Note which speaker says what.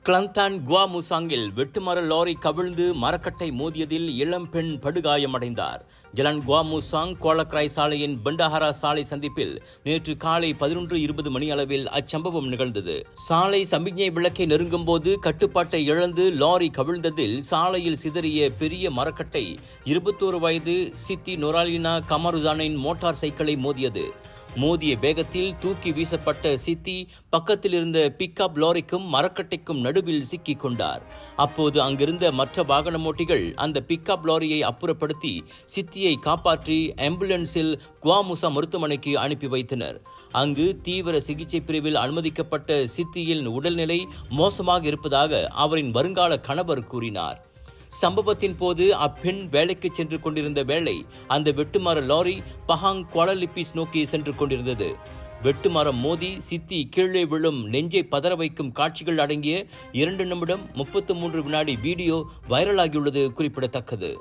Speaker 1: கிளந்தான் குவாமுசாங்கில் வெட்டுமர lorry கவிழ்ந்து மரக்கட்டை மோதியதில் இளம்பெண் படுகாயமடைந்தார். ஜலன் குவாமுசாங் கோலக்ராய் சாலையின் பண்டாஹரா சாலை சந்திப்பில் நேற்று காலை 11:20 மணி அளவில் அச்சம்பவம் நிகழ்ந்தது. சாலை சமிக்ஞை விளக்கை நெருங்கும் போது கட்டுப்பாட்டை இழந்து லாரி கவிழ்ந்ததில் சாலையில் சிதறிய பெரிய மரக்கட்டை 21 வயது சித்தி நொராலினா கமருசானின் மோட்டார் சைக்கிளை மோதியது. மோதிய வேகத்தில் தூக்கி வீசப்பட்ட சித்தி பக்கத்தில் இருந்த பிக்அப் லாரிக்கும் மரக்கட்டைக்கும் நடுவில் சிக்கிக் கொண்டார். அப்போது அங்கிருந்த மற்ற வாகனமோட்டிகள் அந்த பிக்அப் லாரியை அப்புறப்படுத்தி சித்தியை காப்பாற்றி ஆம்புலன்ஸில் குவாமுசா மருத்துவமனைக்கு அனுப்பி வைத்தனர். அங்கு தீவிர சிகிச்சை பிரிவில் அனுமதிக்கப்பட்ட சித்தியின் உடல்நிலை மோசமாக இருப்பதாக அவரின் வருங்கால கணவர் கூறினார். சம்பவத்தின் போது அப்பெண் வேலைக்கு சென்று கொண்டிருந்த வேளை அந்த வெட்டுமர லாரி பஹாங் குவாலலிப்பிஸ் நோக்கி சென்று கொண்டிருந்தது. வெட்டுமரம் மோதி சித்தி கீழே விழும் நெஞ்சை பதற வைக்கும் காட்சிகள் அடங்கிய 2 நிமிடம் 33 வினாடி வீடியோ வைரலாகியுள்ளது குறிப்பிடத்தக்கது.